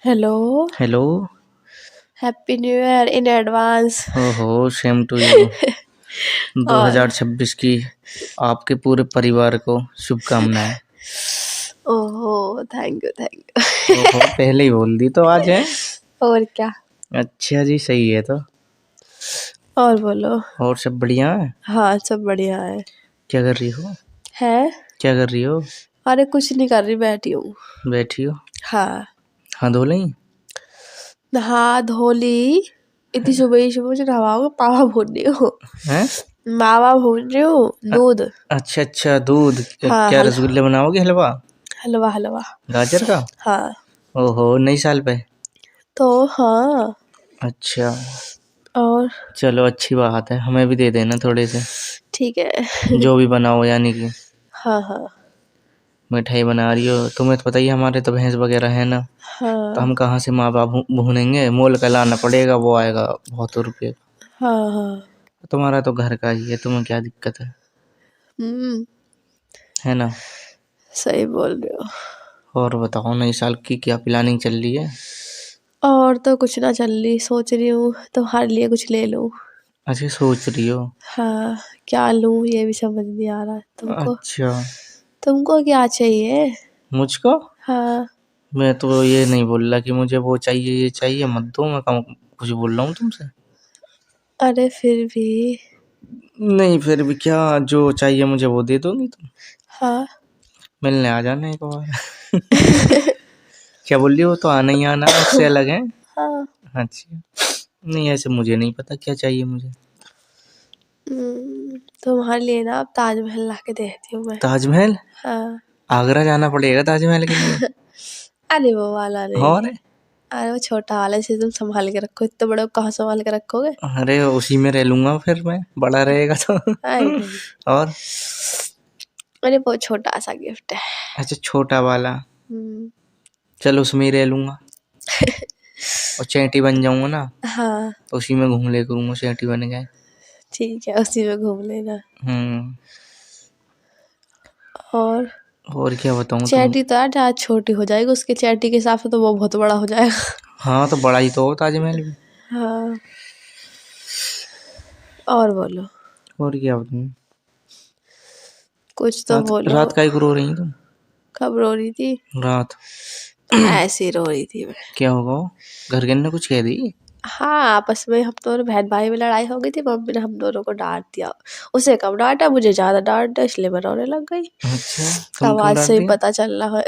Hello. Hello. Happy new year in advance. ओहो, same to you. और 2026 की आपके पूरे परिवार को शुभकामनाएं। ओहो, थैंक यू थैंक ओहो, पहले ही बोल दी तो आज है। यू। और क्या। अच्छा जी, सही है तो। और बोलो। और सब बढ़िया है? हाँ, सब बढ़िया है। क्या कर रही हो? है। क्या कर रही हो? अरे कुछ नहीं कर रही, बैठी हूँ। बैठी हो? हाँ। हाँ, धो ली? नहा धो ली। इतनी सुबह ही सुबह मुझे नहाओगे? पावा भून रही हूँ। हैं? मावा भून रही हूँ, दूध। अच्छा अच्छा, दूध। हाँ, क्या रसगुल्ले बनाओगे? हलवा? हलवा हलवा। गाजर का? हाँ। ओहो, नई साल पे? तो हाँ। अच्छा, और चलो अच्छी बात है, हमें भी दे देना थोड़े से। ठीक है। जो भी बनाओ, यानी कि हाँ हाँ मिठाई बना रही हो। तुम्हें तो पता ही है, हमारे तो भैंस वगैरह है ना, तो हाँ हम कहाँ से मावा भूनेंगे? मोल का लाना पड़ेगा, वो आएगा बहुत रुपये का। हाँ हाँ। तुम्हारा तो घर का ही है, तुम्हें क्या दिक्कत है ना? सही बोल रहे हो। और बताओ, नई साल की क्या प्लानिंग चल रही है? और तो कुछ ना चल रही, सोच रही हूँ तुम्हारे लिए कुछ ले लूँ। अच्छा, सोच रही हो? हाँ, क्या लूँ ये भी समझ नहीं आ रहा तुमको। अच्छा, तुमको क्या चाहिए? मुझको? हाँ। मैं तो ये नहीं बोल रहा कि मुझे वो चाहिए ये चाहिए, मत दो। मैं कुछ बोल रहा हूँ तुमसे? अरे फिर भी। नहीं, फिर भी क्या, जो चाहिए मुझे वो दे दोगी तुम? हाँ। मिलने आ जाना एक बार। क्या बोल रही हो? तो आना ही आना, उससे अलग है। हाँ। अच्छा, नहीं ऐसे मुझे नहीं पता क्या चाहिए मुझे। तुम्हारे लिए ना अब ताजमहल ला के देती हूँ मैं। ताजमहल? हाँ। आगरा जाना पड़ेगा ताजमहल के लिए? अरे वो वाला नहीं। और? अरे वो छोटा वाला, जिसे तुम संभाल के रखो, इतने बड़े को कहाँ संभाल के रखोगे? अरे उसी में रह लूंगा फिर मैं, बड़ा रहेगा तो। अरे नहीं। और? अरे वो छोटा सा गिफ्ट है। अच्छा, छोटा वाला। हम्म। चलो उसमें ही रह लूंगा, और चैंटी बन जाऊंगा ना, हाँ तो उसी में घूम ले करूंगा, चैंटी बन गए। ठीक है, उसी में घूम लेना। हम्म। और और क्या बताऊं तुम? चैटी तो यार जहाँ छोटी हो जाएगी, उसके चैटी के हिसाब से तो वो बहुत बड़ा हो जाएगा। हाँ, तो बड़ा ही तो हो ताजमहल भी। हाँ। और बोलो। और क्या बताऊं? कुछ तो रात बोलो। रात काहे को रो रही तुम? कब रो रही थी? रात? ऐसे ही रो रही थी मैं। क्या होगा? घर के ने कुछ कह दी? हाँ, आपस में हम दोनों बहन भाई में लड़ाई हो गई थी, मम्मी ने हम दोनों को डांट दिया। उसे कम डांटा, मुझे ज्यादा डांट दिया, इसलिए मैं रोने लग गई। अच्छा, तुम क्यों आवाज डांट से ही दिया? पता चल रहा है।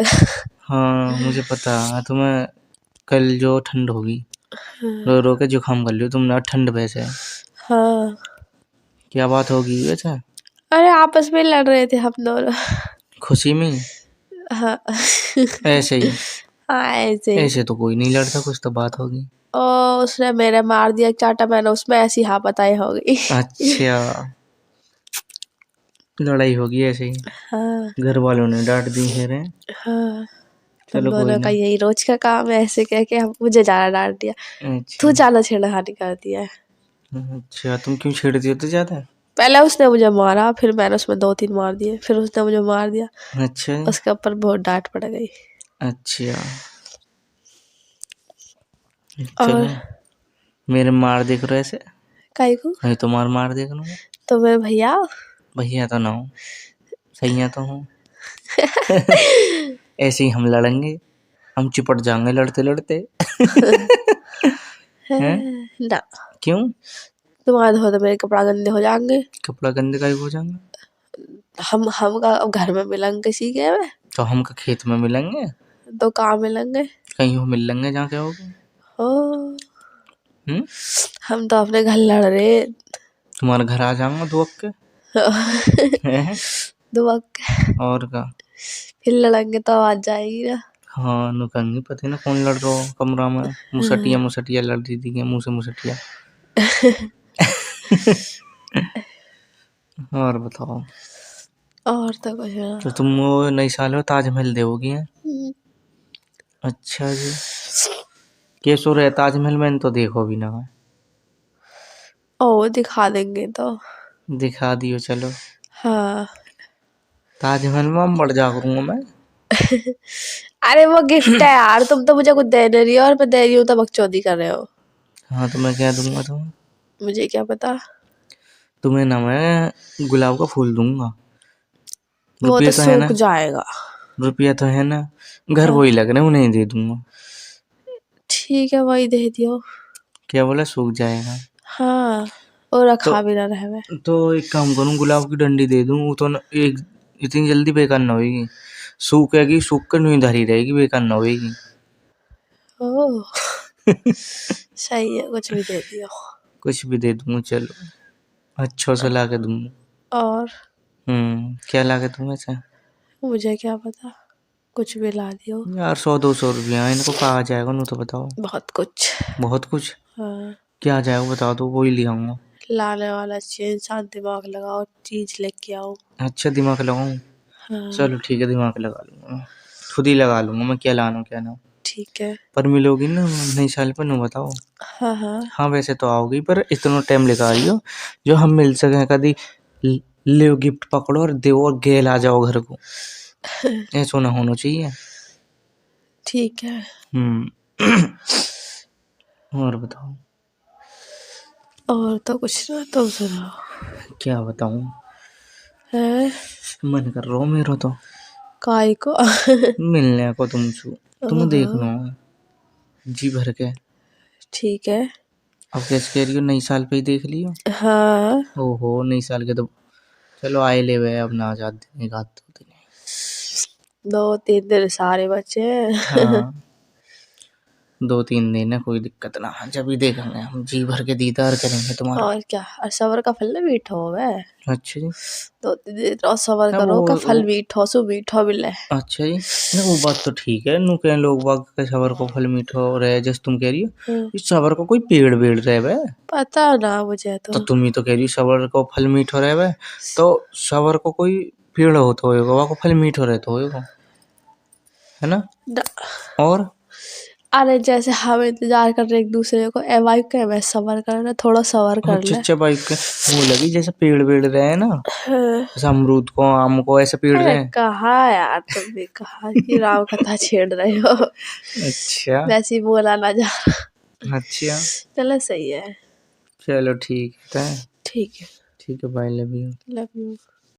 हाँ, मुझे पता है तुम्हें। कल जो ठंड होगी, रो रो के जुकाम कर लियो तुमने, और ठंड वैसे है। हाँ। क्या बात होगी वैसे? अरे आपस में लड़ रहे थे हम दोनों। खुशी में ही? हाँ। ऐसे ही? हाँ ऐसे ही। ऐसे तो कोई नहीं लड़ता, कुछ तो बात होगी। ओ, उसने मेरे मार दिया चाटा, मैंने उसमें ऐसी हाथापाई हो गई। अच्छा, लड़ाई होगी ऐसे ही। हाँ घर वालों ने डांट दी फिर हैं? हाँ। तुम चलो कोई दोनों का ना। यही रोज का काम है, ऐसे कह के हम मुझे ज्यादा डांट दिया। तू अच्छा। ज्यादा छेड़खानी कर दिया है। अच्छा, तुम क्यों छेड़ती हो तो ज्यादा? पहले उसने मुझे मारा, फिर मैंने उसमें 2-3 मार दिए, फिर उसने मुझे मार दिया। अच्छा। उसके ऊपर बहुत डांट पड़ गई। अच्छा, और चलो। मेरे मार देख रहे ऐसे? काई को? मैं तुम्हार मार देख लूंगा। तो मेरे भैया। भैया तो ना हो, सैया तो हूँ। ऐसे ही हम लड़ेंगे, हम चिपट जाएंगे लड़ते लड़ते। हैं? ना। क्यों? तुम्हारे धो तो मेरे कपड़ा गंदे हो जाएंगे। कपड़ा गंदे का हो जाएंगे? हम का घर में मिलेंगे किसी के में? तो हम का खेत में मिलेंगे? तो कहाँ मिलेंगे? कहीं हो मिल लेंगे जहाँ क्या होगा। ओ, हम्म। हम तो अपने घर लड़ रहे। तुम्हारे घर आ जाऊंगा दुबक के। हैं? दुबक। और का? फिर लड़ेंगे तो आवाज जाएगी ना। हाँ, नुकंगी पता ना कौन लड़ रहा हो कमरा में, मुसटिया मुसटिया लड़ रही थी, मुंह से मुसटिया। और बताओ। और तो कुछ ना। तो तुम वो नई साल में ताजमहल देवोगी हैं? हम्म। अच्छा जी। कैसो रहे ताजमहल? मैंने तो देखो भी ना है। ओ दिखा देंगे तो। दिखा दियो चलो। हाँ। ताजमहल में हम बढ़ जा करूंगा मैं। अरे वो गिफ्ट है यार, तुम तो मुझे कुछ दे नहीं रही हो और मैं दे रही हूँ तो बकचोदी कर रहे हो। हाँ तो मैं क्या दूंगा तुम्हें? मुझे क्या पता। तुम्हें ना मैं गुलाब का फूल दूंगा। वो तो रुपये तो है ना? सूख जाएगा। रुपया तो है ना? घर हाँ वही लग रहे, उन्हें दे दूंगा। ठीक है, वही दे दियो। क्या बोला? सूख जाएगा? हाँ, और तो रखा भी ना रहे। तो एक काम करूँ, गुलाब की डंडी दे दूँ, वो तो न, एक इतनी जल्दी बेकार ना होगी। सूखेगी, सूख कर नहीं धरी रहेगी, बेकार ना होगी। ओह सही है, कुछ भी दे दियो। कुछ भी दे दूंगा, चलो अच्छा सा ला के दूंगा। और क्या ला के दूंगा ऐसा? मुझे क्या पता, कुछ भी ला दियो। यार 100-200 रुपया इनको कहा आ जाएगा, नू तो बताओ। बहुत कुछ। बहुत कुछ? हाँ, क्या आ जाएगा बता दो, वही ले आऊंगा। लाने वाला चाहिए इंसान, दिमाग लगाओ, चीज लेके आओ। अच्छा दिमाग लगाऊं? हाँ चलो ठीक है, दिमाग लगा लूंगा मैं। खुद ही लगा लूंगा मैं, क्या लाना क्या ना। ठीक है। पर मिलोगी ना नई साल पर, नू बताओ। हाँ हाँ हाँ वैसे तो आओगी, पर इतना टाइम लगा रही हो जो हम मिल सके कभी। ले गिफ्ट पकड़ो और दो और गेल आ जाओ घर को, ऐसा ना होना चाहिए। ठीक है। और बताओ। और तो कुछ ना, तुम सुनाओ। क्या बताऊं? है मन कर रहा हो मेरा तो काय को मिलने को तुमसे। तुम देख ओहो, लो जी भर के। ठीक है। अब कैसे कह रही हो, नई साल पे ही देख लियो? हाँ, ओहो, नई साल के तो चलो आए ले गए, अब ना आजाद दिन, एक आध दो दिन। 2-3 दिन सारे बच्चे हैं। हाँ 2-3 दिन है, कोई दिक्कत ना, जब भी देखेंगे हम जी भर के दीदार करेंगे तुम्हारा। और क्या, और सबर का फल ना मीठो होवे। अच्छा जी। 2-3 दिन और सबर ना करो का फल मीठो सु मीठो मिले। अच्छा जी। ना वो बात तो ठीक है, नु कह लोग बाग के सबर को फल मीठो रहे, जैसे तुम कह रही हो। हाँ, इस सबर को कोई पेड़ वेड़ रहे बे? पता ना मुझे तो तो। तुम ही तो कह रही हो सबर को फल मीठो रहे बे, तो सबर को कोई पेड़ होता होगा, वहाँ को फल मीठो रहता होगा, है ना? ना, और अरे जैसे हम इंतजार कर रहे एक दूसरे को, ए भाई के मैं सबर करना, थोड़ा सबर कर अच्छा ले। अच्छा बाइक के वो लगी जैसे पेड़ वेड़ रहे हैं ना, हाँ, जैसे अमरूद को आम को ऐसे पेड़ रहे अरे हैं। कहा यार, तुम भी कहा कि राम कथा छेड़ रहे हो। अच्छा वैसे ही बोला ना जा। अच्छा। चलो सही है। चलो ठीक है। ठीक है। ठीक है, bye, love you. Love you.